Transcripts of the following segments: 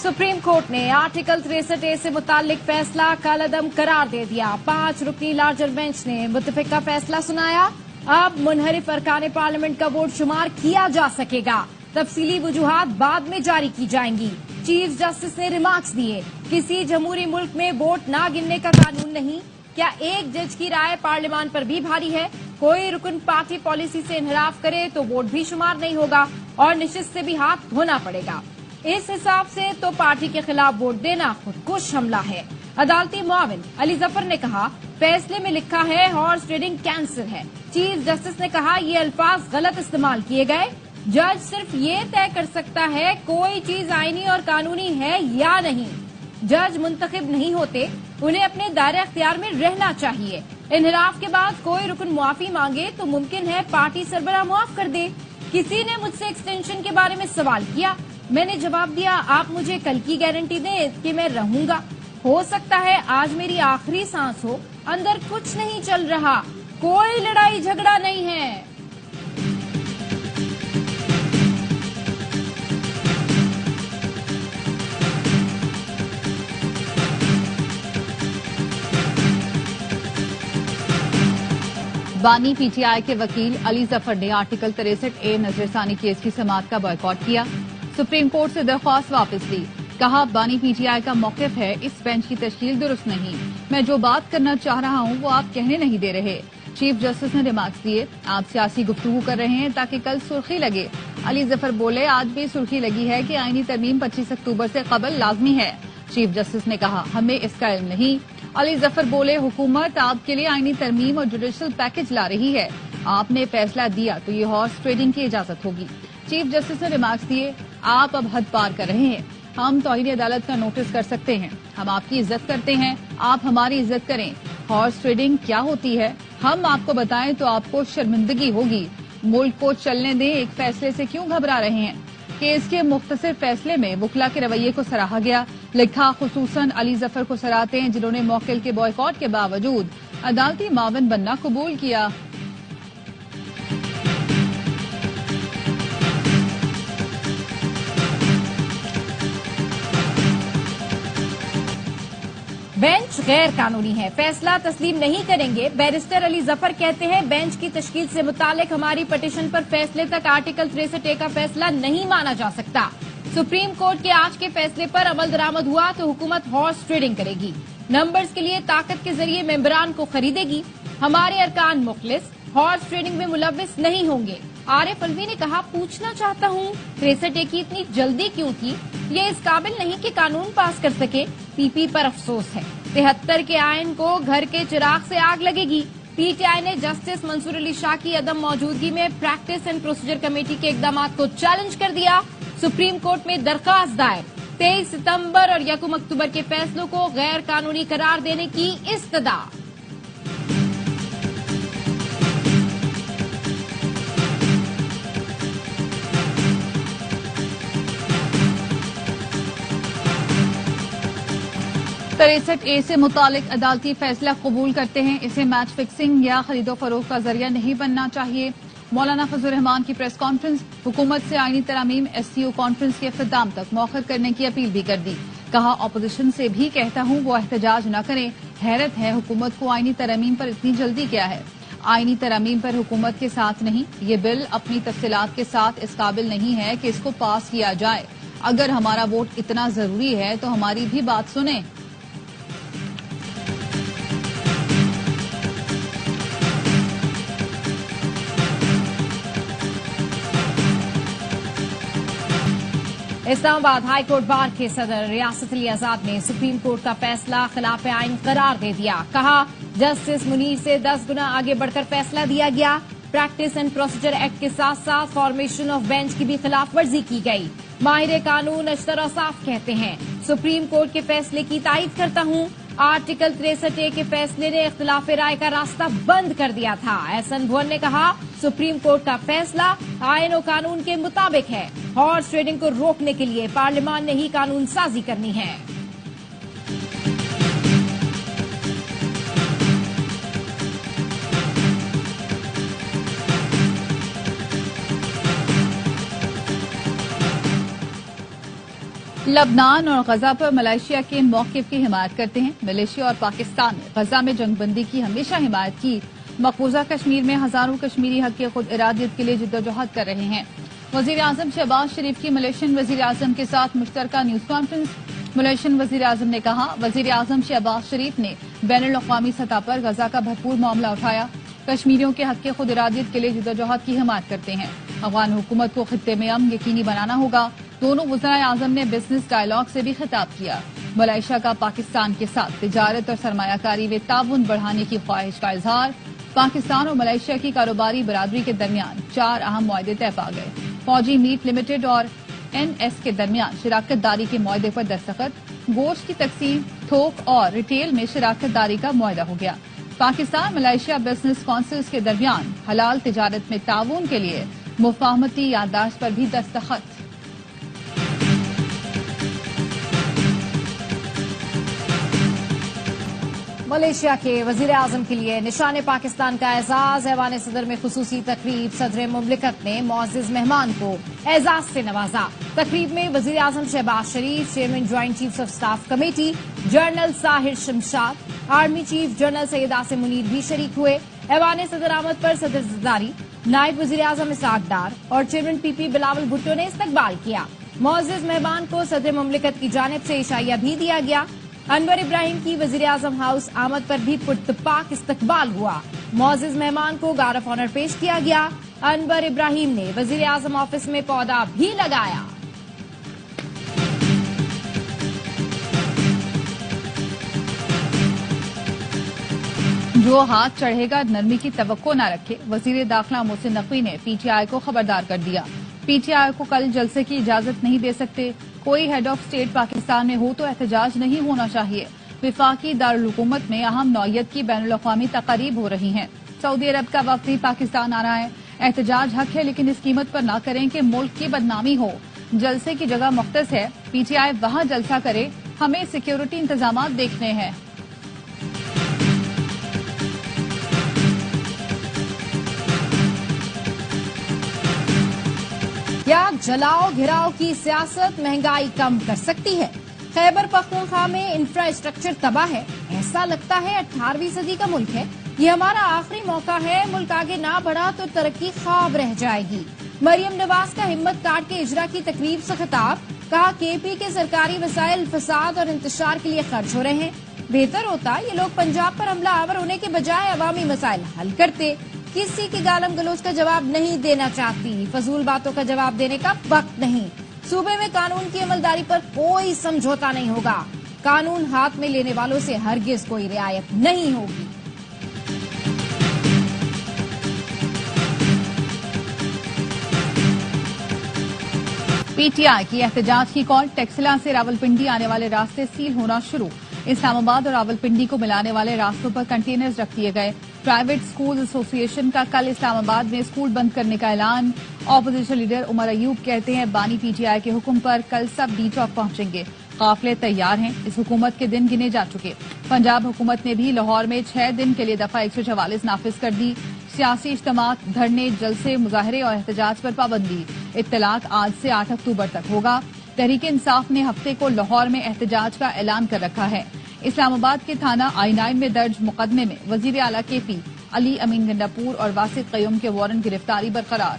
Supreme court ने article 63A से मुतालिक फैसला कलअदम करार दे दिया। 5 रुकनी लार्जर बेंच ने मुत्तफिका फैसला सुनाया। अब मुनहरिफ अरकान पार्लियामेंट का वोट शुमार किया जा सकेगा। तफसीली वजूहात बाद में जारी की जाएंगी। चीफ जस्टिस ने रिमार्क्स दिए, किसी जमहूरी मुल्क में वोट ना गिनने का कानून नहीं। क्या एक जज की राय पार्लियामान पर भी भारी है? कोई रुकन पार्टी पॉलिसी से इनहराफ करे तो वोट भी शुमार नहीं होगा और निशिस्त से भी हाथ धोना पड़ेगा। इस हिसाब से तो पार्टी के खिलाफ वोट देना खुदकुश हमला है। अदालती मुआविन अली जफर ने कहा, फैसले में लिखा है हॉर्स ट्रेडिंग कैंसर है। चीफ जस्टिस ने कहा, ये अल्फाज गलत इस्तेमाल किए गए। जज सिर्फ ये तय कर सकता है कोई चीज आईनी और कानूनी है या नहीं। जज मुंतखब नहीं होते, उन्हें अपने दायरे अख्तियार में रहना चाहिए। इनहराफ के बाद कोई रुकन मुआफी मांगे तो मुमकिन है पार्टी सरबराह मुआफ कर दे। किसी ने मुझसे एक्सटेंशन के बारे में सवाल किया, मैंने जवाब दिया, आप मुझे कल की गारंटी दें कि मैं रहूंगा। हो सकता है आज मेरी आखिरी सांस हो, अंदर कुछ नहीं चल रहा, कोई लड़ाई झगड़ा नहीं है। बानी पीटीआई के वकील अली जफर ने आर्टिकल 63A नजरसानी केस की समाअत का बॉयकॉट किया। सुप्रीम कोर्ट से दरख्वास्त वापस ली। कहा, बानी पीटीआई का मौकिफ है इस बेंच की तश्कील दुरुस्त नहीं। मैं जो बात करना चाह रहा हूं वो आप कहने नहीं दे रहे। चीफ जस्टिस ने रिमार्क्स दिए, आप सियासी गुफ्तगू कर रहे हैं ताकि कल सुर्खी लगे। अली जफर बोले, आज भी सुर्खी लगी है कि आईनी तरमीम 25 अक्टूबर से कबल लाजमी है। चीफ जस्टिस ने कहा, हमें इसका इल्म नहीं। अली जफर बोले, हुकूमत आपके लिए आईनी तरमीम और जुडिशल पैकेज ला रही है। आपने फैसला दिया तो ये हॉर्स ट्रेडिंग की इजाजत होगी। चीफ जस्टिस ने रिमार्क्स दिए, आप अब हद पार कर रहे हैं। हम तौहीन अदालत का नोटिस कर सकते हैं। हम आपकी इज्जत करते हैं, आप हमारी इज्जत करें। हॉर्स ट्रेडिंग क्या होती है हम आपको बताएं तो आपको शर्मिंदगी होगी। मुल्क को चलने दें, एक फैसले से क्यों घबरा रहे हैं? केस के मुख्तसर फैसले में वकला के रवैये को सराहा गया। लिखा, खुसूसन अली जफर को सराहते हैं जिन्होंने मौकिल के बॉयकॉट के बावजूद अदालती मावन बनना कबूल किया। बेंच गैर कानूनी है, फैसला तस्लीम नहीं करेंगे। बैरिस्टर अली जफर कहते हैं, बेंच की तश्कील से मुतालिक हमारी पटिशन पर फैसले तक आर्टिकल 63A का फैसला नहीं माना जा सकता। सुप्रीम कोर्ट के आज के फैसले पर अमल दरामद हुआ तो हुकूमत हॉर्स ट्रेडिंग करेगी, नंबर्स के लिए ताकत के जरिए मेंबरान को खरीदेगी। हमारे अरकान मुखलिस हॉर्स ट्रेडिंग में मुलव्विस नहीं होंगे। आरिफ अलवी ने कहा, पूछना चाहता हूँ 63A की इतनी जल्दी क्यों थी? ये इस काबिल नहीं कि कानून पास कर सके। पीपी पर अफसोस है। 73 के आयन को घर के चिराग से आग लगेगी। पीटीआई ने जस्टिस मंसूर अली शाह की अदम मौजूदगी में प्रैक्टिस एंड प्रोसीजर कमेटी के इकदाम को चैलेंज कर दिया। सुप्रीम कोर्ट में दरखास्त दायर। 23 सितंबर और 1 अक्टूबर के फैसलों को गैर कानूनी करार देने की इस्तदा। तिरसठ ए से मुतालिक अदालती फैसला कबूल करते हैं। इसे मैच फिक्सिंग या खरीदो फरोख्त का जरिया नहीं बनना चाहिए। मौलाना फजल रहमान की प्रेस कॉन्फ्रेंस। हुकूमत से आईनी तरामीम SCO कॉन्फ्रेंस के इख्तिताम तक मौखर करने की अपील भी कर दी। कहा, ऑपोजिशन से भी कहता हूं वो एहतजाज न करें। हैरत है हुकूमत को आईनी तरामीम पर इतनी जल्दी क्या है। आईनी तरामीम पर हुकूमत के साथ नहीं, ये बिल अपनी तफसीलात के साथ इस काबिल नहीं है कि इसको पास किया जाए। अगर हमारा वोट इतना जरूरी है तो हमारी भी बात सुने। इस्लामाबाद हाई कोर्ट बार के सदर रियासत अली आजाद ने सुप्रीम कोर्ट का फैसला खिलाफ आइन करार दे दिया। कहा, जस्टिस मुनीर से 10 गुना आगे बढ़कर फैसला दिया गया। प्रैक्टिस एंड प्रोसीजर एक्ट के साथ साथ फॉर्मेशन ऑफ बेंच की भी खिलाफ वर्जी की गई। माहिर कानून अशतर साफ कहते हैं, सुप्रीम कोर्ट के फैसले की तायद करता हूं। आर्टिकल 63A के फैसले ने इख्तिलाफ राय का रास्ता बंद कर दिया था। एहसन भुवन ने कहा, सुप्रीम कोर्ट का फैसला आईन और कानून के मुताबिक है। हॉर्स ट्रेडिंग को रोकने के लिए पार्लियामान ने ही कानून साजी करनी है। लबनान और गजा पर मलेशिया के मौक़िफ़ की हिमायत करते हैं। मलेशिया और पाकिस्तान ने गजा में जंगबंदी की हमेशा हिमायत की। मकबूजा कश्मीर में हजारों कश्मीरी हक की खुद इरादियत के लिए जिद्दोजहद कर रहे हैं। वजीर आजम शहबाज शरीफ की मलेशियन वजीर आजम के साथ मुश्तरका न्यूज कॉन्फ्रेंस। मलेशियन वजीर आजम ने कहा, वजीर आजम शहबाज शरीफ ने बैनुल अक़वामी सतह पर गजा का भरपूर मामला उठाया। कश्मीरियों के हक की खुद इरादियत के लिए जिद्दोजहद की हिमायत करते हैं। अफगान हुकूमत को खित्ते में अमन यकीनी बनाना होगा। दोनों वज़राए आज़म ने बिजनेस डायलॉग से भी खिताब किया। मलेशिया का पाकिस्तान के साथ तिजारत और सरमायाकारी में ताउन बढ़ाने की ख्वाहिश का इजहार। पाकिस्तान और मलेशिया की कारोबारी बरादरी के दरमियान 4 अहम मुआहदे तय पा गए। फौजी मीट लिमिटेड और NS के दरमियान शराकत दारी के मुआहदे पर दस्तखत। गोश्त की तकसीम, थोक और रिटेल में शराकत दारी का मुआहदा हो गया। पाकिस्तान मलेशिया बिजनेस काउंसिल्स के दरमियान हलाल तिजारत में ताउन के लिए मुफाहमती याददाश्त पर भी दस्तखत। मलेशिया के वजीर आजम के लिए निशान पाकिस्तान का एजाज। ऐवान सदर में खुसूसी तकरीब। सदर मुमलिकत ने मोअज़्ज़िज़ मेहमान को एजाज से नवाजा। तकरीब में वजीर आजम Shehbaz Sharif, chairman joint chiefs of staff committee general Sahir Shamshad, army chief general Syed Asim Munir भी शरीक हुए। ऐवान सदर आमद पर सदर ज़रदारी, नायब वजीर आजम इसहाक डार और चेयरमैन PP बिलावल भुट्टो ने इस्तकबाल किया। मोअज़्ज़िज़ मेहमान को सदर मुमलिकत की जानिब से इशाइया भी दिया गया। अनवर इब्राहिम की वजीर आजम हाउस आमद पर भी पुरतपाक इस्तकबाल हुआ। मोअज़्ज़िज़ मेहमान को गार्ड ऑफ ऑनर पेश किया गया। अनवर इब्राहिम ने वजीर आजम ऑफिस में पौधा भी लगाया। जो हाथ चढ़ेगा नरमी की तवक्को न रखे। वजीर दाखिला मोहसिन नकवी ने PTI को खबरदार कर दिया। PTI को कल जलसे की इजाजत नहीं दे सकते। कोई हेड ऑफ स्टेट पाकिस्तान में हो तो एहतजाज नहीं होना चाहिए। विफाकी दारुल हुकूमत में अहम नौयत की बैनुल अक़वामी तक़रीब हो रही हैं। सऊदी अरब का वक्त भी पाकिस्तान आ रहा है। एहतजाज हक है, लेकिन इस कीमत पर न करें कि मुल्क की बदनामी हो। जलसे की जगह मुख्तस है, PTI वहां जलसा करे। हमें सिक्योरिटी इंतजाम देखने हैं। क्या जलाओ घिराओ की सियासत महंगाई कम कर सकती है? खैबर पख्तूनख्वा में इंफ्रास्ट्रक्चर तबाह है। ऐसा लगता है 18वीं सदी का मुल्क है। ये हमारा आखिरी मौका है। मुल्क आगे ना बढ़ा तो तरक्की ख्वाब रह जाएगी। मरियम नवाज का हिम्मत काट के इजरा की तकरीब से खिताब। कहा, KP के सरकारी वसाइल फसाद और इंतशार के लिए खर्च हो रहे हैं। बेहतर होता ये लोग पंजाब पर हमला आवर होने के बजाय अवामी मसाइल हल करते। किसी की गालम गलोच का जवाब नहीं देना चाहती। फजूल बातों का जवाब देने का वक्त नहीं। सूबे में कानून की अमलदारी पर कोई समझौता नहीं होगा। कानून हाथ में लेने वालों से हरगिज कोई रियायत नहीं होगी। PTI की एहतजाज की कॉल। टेक्सला से रावलपिंडी आने वाले रास्ते सील होना शुरू। इस्लामाबाद और रावलपिंडी को मिलाने वाले रास्तों पर कंटेनर्स रख दिए गए। प्राइवेट स्कूल एसोसिएशन का कल इस्लामाबाद में स्कूल बंद करने का ऐलान। ऑपोजिशन लीडर उमर अयूब कहते हैं, बानी PTI के हुक्म पर कल सब D चौक पहुंचेंगे। काफिले तैयार हैं। इस हुकूमत के दिन गिने जा चुके। पंजाब हुकूमत ने भी लाहौर में 6 दिन के लिए दफा 144 नाफिज कर दी। सियासी इज्तिमात, धरने, जलसे, मुजाहरे और एहतजाज पर पाबंदी। इत्तलाक आज से 8 अक्टूबर तक होगा। तहरीक इंसाफ ने हफ्ते को लाहौर में एहतजाज का ऐलान कर रखा है। इस्लामाबाद के थाना I9 में दर्ज मुकदमे में वजीर आला KP अली अमीन गंडापुर और वासिक कयूम के वारंट गिरफ्तारी बरकरार।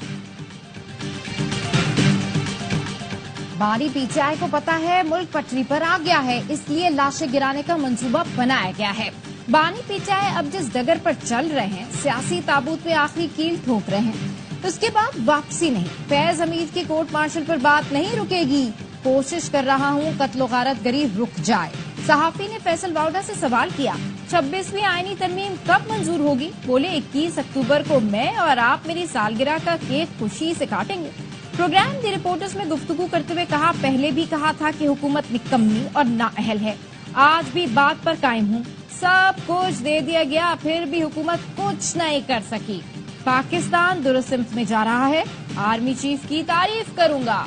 बानी PTI को पता है मुल्क पटरी पर आ गया है, इसलिए लाशें गिराने का मंसूबा बनाया गया है। बानी PTI अब जिस डगर पर चल रहे हैं, सियासी ताबूत में आखिरी कील ठोक रहे हैं, उसके बाद वापसी नहीं। फैज हमीद की कोर्ट मार्शल पर बात नहीं रुकेगी। कोशिश कर रहा हूँ कत्लो गारत गरी रुक जाए। सहाफी ने फैसल वाउडा से सवाल किया, 26वीं आईनी तरमीम कब मंजूर होगी? बोले 21 अक्टूबर को मैं और आप मेरी सालगिरह का केक खुशी से काटेंगे। प्रोग्राम दी रिपोर्टर्स में गुफ्तगू करते हुए कहा, पहले भी कहा था कि हुकूमत निकम्मी और नाअहल है। आज भी बात पर कायम हूँ। सब कुछ दे दिया गया, फिर भी हुकूमत कुछ नहीं कर सकी। पाकिस्तान दुरुस्त सिमत में जा रहा है। आर्मी चीफ की तारीफ करूंगा।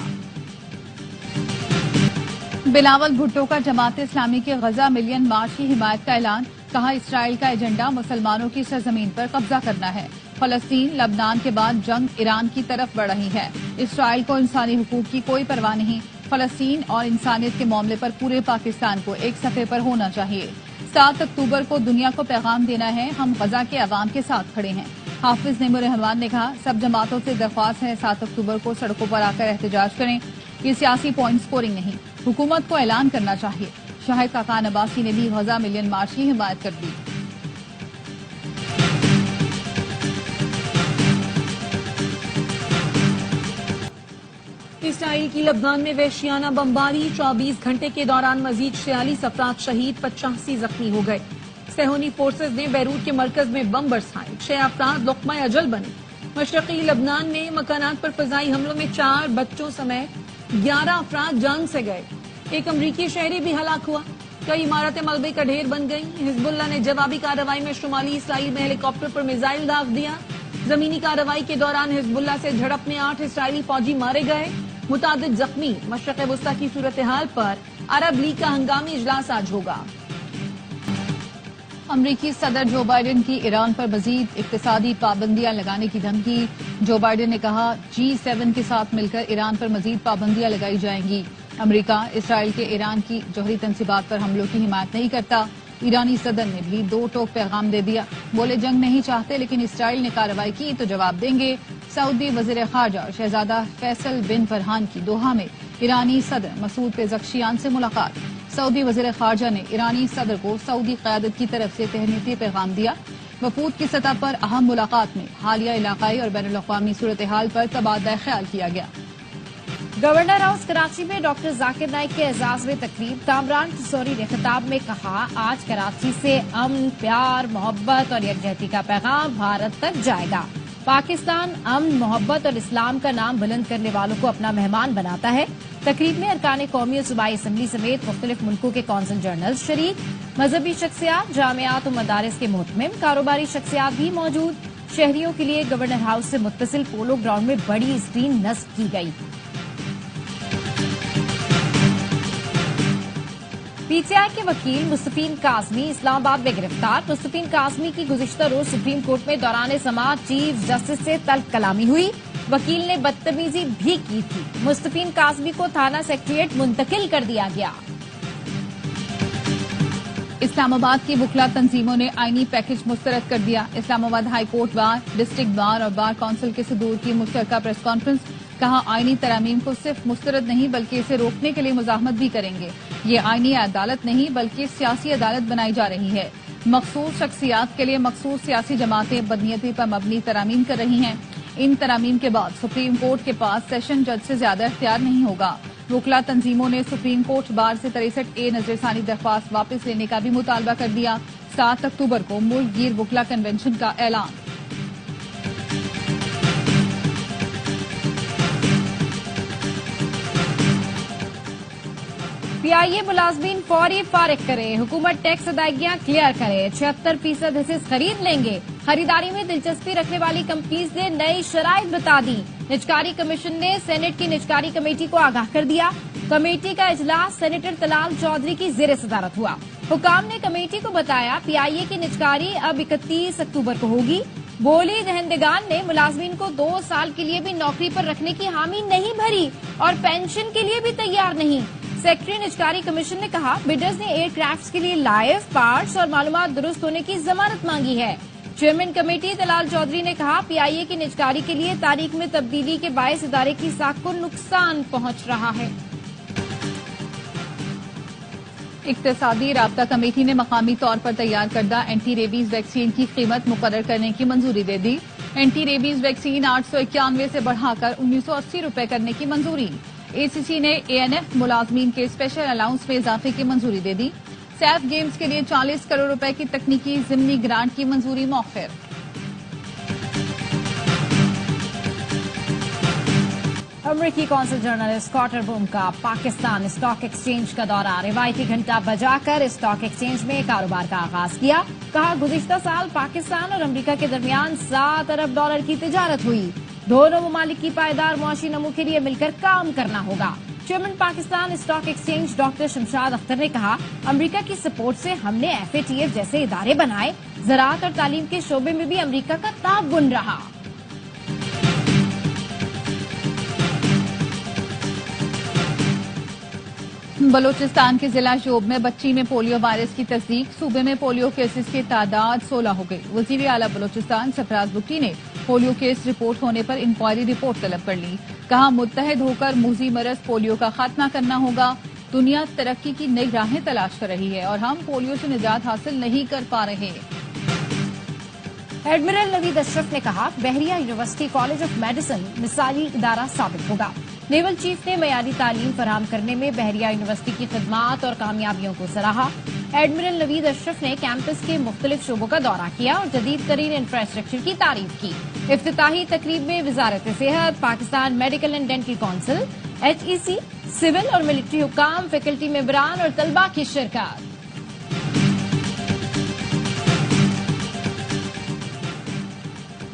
बिलावल भुट्टो का जमात इस्लामी के गजा मिलियन मार्च की हिमायत का ऐलान। कहा, इसराइल का एजेंडा मुसलमानों की सरजमीन पर कब्जा करना है। फलस्तीन, लबनान के बाद जंग ईरान की तरफ बढ़ रही है। इसराइल को इंसानी हुकूक की कोई परवाह नहीं। फलस्तीन और इंसानियत के मामले पर पूरे पाकिस्तान को एक सफ़े पर होना चाहिए। 7 अक्टूबर को दुनिया को पैगाम देना है, हम गजा के अवाम के साथ खड़े हैं। हाफिज नेमुर रहमान ने कहा, सब जमातों से दरख्वास्त है 7 अक्टूबर को सड़कों पर आकर एहतजाज करें। ये सियासी पॉइंट स्कोरिंग नहीं, हुकूमत को ऐलान करना चाहिए। शाहिद खाकान अब्बासी ने भी गजा मिलियन मार्च की हिमायत कर दी। इसराइल की लबनान में वहशियाना बमबारी, 24 घंटे के दौरान मजीद 46 अफराद शहीद, 85 जख्मी हो गए। सेहोनी फोर्सेज ने बैरूत के मरकज में बम बरसाए, 6 अफराद लुक़मा अजल बने। मशरक़ी लबनान में मकानात पर फजाई हमलों में 4 बच्चों समेत 11 अफराद जान से गए। एक अमरीकी शहरी भी हलाक हुआ। कई इमारतें मलबे का ढेर बन गई। हिजबुल्लाह ने जवाबी कार्रवाई में शुमाली इसराइल में हेलीकॉप्टर पर मिसाइल दाग दिया। जमीनी कार्रवाई के दौरान हिजबुल्लाह से झड़प में 8 इसराइली फौजी मारे गए, मुतादिद जख्मी। मशरक़ वस्ता की सूरत हाल पर अरब लीग का हंगामी इजलास आज होगा। अमरीकी सदर जो बाइडेन की ईरान पर मजीद इक्तिसादी पाबंदियां लगाने की धमकी। जो बाइडेन ने कहा, G7 के साथ मिलकर ईरान पर मजीद पाबंदियां लगाई जाएंगी। अमरीका इसराइल के ईरान की जौहरी तंसीबात पर हमलों की हिमायत नहीं करता। ईरानी सदर ने भी 2 टोक पैगाम दे दिया। बोले, जंग नहीं चाहते, लेकिन इसराइल ने कार्रवाई की तो जवाब देंगे। सऊदी वजीर खारजा शहजादा फैसल बिन फरहान की दोहा में ईरानी सदर मसूद पेज़ेश्कियान से मुलाकात। सऊदी वजीर खारजा ने ईरानी सदर को सऊदी क़यादत की तरफ से तहनीती पैगाम दिया। वफूद की सतह पर अहम मुलाकात में हालिया इलाकाई और बैनुल अक़वामी सूरत हाल पर तबादला ख्याल किया गया। गवर्नर हाउस कराची में डॉक्टर जाकिर नाइक के एजाज में तकरीब। कामरान किशोरी ने खिताब में कहा, आज कराची से अमन, प्यार, मोहब्बत और यकजहती का पैगाम भारत तक जाएगा। पाकिस्तान अमन, मोहब्बत और इस्लाम का नाम बुलंद करने वालों को अपना मेहमान बनाता है। तकरीब में अरकान कौमी और सूबाई असम्बली समेत मुख्तलिफ मुल्कों के कौंसिल जनरल शरीक, मजहबी शख्सियात, जामियात और मदारिस के मुहतमिम, कारोबारी शख्सियात भी मौजूद। शहरियों के लिए गवर्नर हाउस से मुत्तसिल पोलो ग्राउंड में बड़ी स्क्रीन नस्ब की गई। पीटीआई के वकील मुस्तफीन काज़मी इस्लामाबाद में गिरफ्तार। मुस्तफीन काज़मी की गुज़िश्ता रोज सुप्रीम कोर्ट में दौरान समाअत चीफ जस्टिस से तल्ख कलामी हुई। वकील ने बदतमीजी भी की थी। मुस्तफीन काज़मी को थाना सेक्रेटेरिएट मुंतकिल कर दिया गया। इस्लामाबाद की वुकला तंजीमों ने आईनी पैकेज मुस्तरद कर दिया। Islamabad high court bar, district bar और बार काउंसिल के सदूर की मुश्तरका प्रेस कॉन्फ्रेंस। कहा, आईनी तरामीम को सिर्फ मुस्तरद नहीं बल्कि इसे रोकने के लिए मुजाहमत भी करेंगे। ये आईनी अदालत नहीं बल्कि सियासी अदालत बनाई जा रही है। मखसूस शख्सियात के लिए मखसूस सियासी जमातें बदनीयती पर मबनी तरामीम कर रही हैं। इन तरामीम के बाद सुप्रीम कोर्ट के पास सेशन जज से ज्यादा इख्तियार नहीं होगा। वुकला तंजीमों ने सुप्रीम कोर्ट बार से 63A नजरसानी दरख्वास्त वापस लेने का भी मुतालबा कर दिया। 7 अक्टूबर को मुल्क गिर वुकला कन्वेंशन का ऐलान। पीआईए मुलाजमीन फौरी फारिग करे। हुकूमत टैक्स अदायगियां क्लियर करे। 76% हिस्सेस खरीद लेंगे। खरीदारी में दिलचस्पी रखने वाली कंपनीज ने नई शराइत बता दी। निजकारी कमीशन ने सेनेट की निजकारी कमेटी को आगाह कर दिया। कमेटी का इजलास सेनेटर तलाल चौधरी की जेर सदारत हुआ। हुकाम ने कमेटी को बताया, पीआईए की निजकारी अब 31 अक्टूबर को होगी। बोली दहंदगान ने मुलाजमीन को 2 साल के लिए भी नौकरी पर रखने की हामी नहीं भरी और पेंशन के लिए भी तैयार नहीं। सेक्रेटरी निजकारी कमीशन ने कहा, बिडर्स ने एयरक्राफ्ट्स के लिए लाइव पार्ट्स और मालूमात दुरुस्त होने की जमानत मांगी है। चेयरमैन कमेटी तलाल चौधरी ने कहा, पीआईए की निजकारी के लिए तारीख में तब्दीली के बायस इदारे की साख को नुकसान पहुंच रहा है। इक्तिसादी राब्ता कमेटी ने मकामी तौर पर तैयार करदा एंटी रेबीज वैक्सीन की कीमत मुकर्रर करने की मंजूरी दे दी। एंटी रेबीज वैक्सीन 891 से बढ़ाकर 1980 रुपए करने की मंजूरी। एसीसी ने एएनएफ मुलाजमीन के स्पेशल अलाउंस में इजाफे की मंजूरी दे दी। सैफ गेम्स के लिए 40 करोड़ रुपए की तकनीकी जिमनी ग्रांट की मंजूरी मौखर। अमरीकी कौंसिल जनरल स्कॉट अर्बुम का पाकिस्तान स्टॉक एक्सचेंज का दौरा। रिवायती घंटा बजाकर स्टॉक एक्सचेंज में कारोबार का आगाज किया। कहा, गुज़िश्ता साल पाकिस्तान और अमरीका के दरमियान $7 अरब की तिजारत हुई। दोनों ममालिक की पायदार मुआशी नमू के लिए मिलकर काम करना होगा। Chairman Pakistan stock exchange doctor Shamshad Akhtar ने कहा, अमरीका की सपोर्ट से हमने FATF जैसे इदारे बनाए। ज़राअत और तालीम के शोबे में भी अमरीका का ताउन रहा। बलूचिस्तान के जिला शोब में बच्ची में पोलियो वायरस की तस्दीक। सूबे में पोलियो केसेस की तादाद 16 हो गई। वजीर आला बलूचिस्तान सरफराज बुट्टी ने पोलियो केस रिपोर्ट होने पर इंक्वायरी रिपोर्ट तलब कर ली। कहा, मुत्तहद होकर मूजी मरज पोलियो का खात्मा करना होगा। दुनिया तरक्की की नई राहें तलाश कर रही है और हम पोलियो से निजात हासिल नहीं कर पा रहे। एडमिरल नवीद अशरफ ने कहा, बहरिया यूनिवर्सिटी कॉलेज ऑफ मेडिसिन मिसाली इदारा साबित होगा। नेवल चीफ ने मयारी तालीम फराहम करने में बहरिया यूनिवर्सिटी की खिदमात और कामयाबियों को सराहा। एडमिरल नवीद अशरफ ने कैंपस के मुख्तलिफ शोबों का दौरा किया और जदीद तरीन इंफ्रास्ट्रक्चर की तारीफ की। इफ्तिताही तकरीब में वजारत सेहत, Pakistan medical and dental council, HEC, civil और मिलिट्री हुकाम, फैकल्टी मेंबरान और तलबा की शिरकत।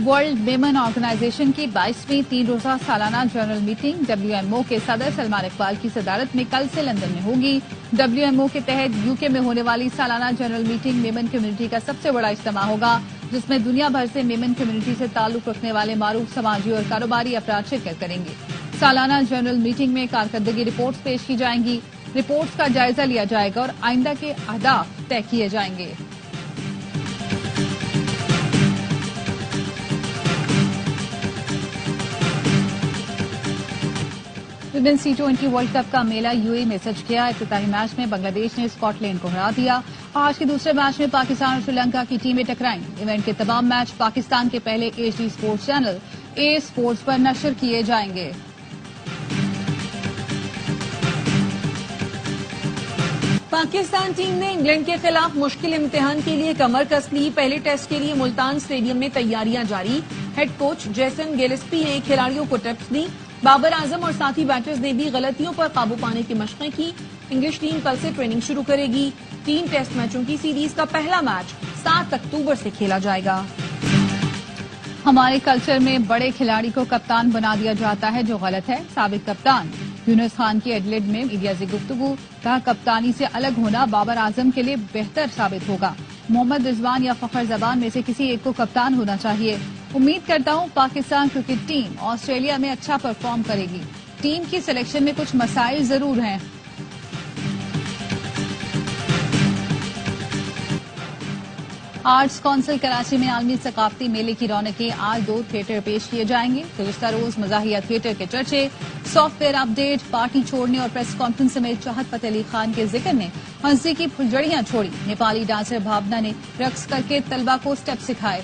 वर्ल्ड विमेन ऑर्गेनाइजेशन की 22वीं 3 रोजा सालाना जनरल मीटिंग WMO के सदर सलमान इकबाल की सदारत में कल से लंदन में होगी। WMO के तहत UK में होने वाली सालाना जनरल मीटिंग मेमन कम्युनिटी का सबसे बड़ा इज्तिमा होगा, जिसमें दुनिया भर से मेमन कम्युनिटी से ताल्लुक रखने वाले मारूफ समाजी और कारोबारी अफराद शिरकत करेंगे। सालाना जनरल मीटिंग में कारकर्दगी रिपोर्ट्स पेश की जाएंगी। रिपोर्ट्स का जायजा लिया जाएगा और आइंदा के अहदाफ तय किए जाएंगे। विमेंस T20 वर्ल्ड कप का मेला UAE में सज गया। इफ्तिताही मैच में बांग्लादेश ने स्कॉटलैंड को हरा दिया। आज के दूसरे मैच में पाकिस्तान और श्रीलंका की टीमें टकराएंगी। इवेंट के तमाम मैच पाकिस्तान के पहले HD sports channel A sports पर नशर किए जाएंगे। पाकिस्तान टीम ने इंग्लैंड के खिलाफ मुश्किल इम्तिहान के लिए कमर कस ली। पहले टेस्ट के लिए मुल्तान स्टेडियम में तैयारियां जारी। हेड कोच जेसन गिलेस्पी ने खिलाड़ियों को टिप्स दी। बाबर आजम और साथी बैटर्स ने भी गलतियों पर काबू पाने की मशक़ें की। इंग्लिश टीम कल से ट्रेनिंग शुरू करेगी। 3 टेस्ट मैचों की सीरीज का पहला मैच 7 अक्टूबर से खेला जाएगा। हमारे कल्चर में बड़े खिलाड़ी को कप्तान बना दिया जाता है, जो गलत है। साबिक कप्तान यूनुस खान की एडिलेड में मीडिया से गुफ्तगू। कहा, कप्तानी से अलग होना बाबर आजम के लिए बेहतर साबित होगा। मोहम्मद रिजवान या फखर जबान में से किसी एक को कप्तान होना चाहिए। उम्मीद करता हूं पाकिस्तान क्रिकेट टीम ऑस्ट्रेलिया में अच्छा परफॉर्म करेगी। टीम की सिलेक्शन में कुछ मसाइल जरूर हैं। आर्ट्स काउंसिल कराची में आलमी सकाफती मेले की रौनकें। आज 2 थिएटर पेश किए जाएंगे। गुज़िश्ता रोज मज़ाहिया थिएटर के चर्चे, सॉफ्टवेयर अपडेट, पार्टी छोड़ने और प्रेस कॉन्फ्रेंस में चाहत फतेह अली खान के जिक्र ने हंसी की फुलझड़ियां छोड़ी। नेपाली डांसर भावना ने रक्स करके तलबा को स्टेप सिखाए।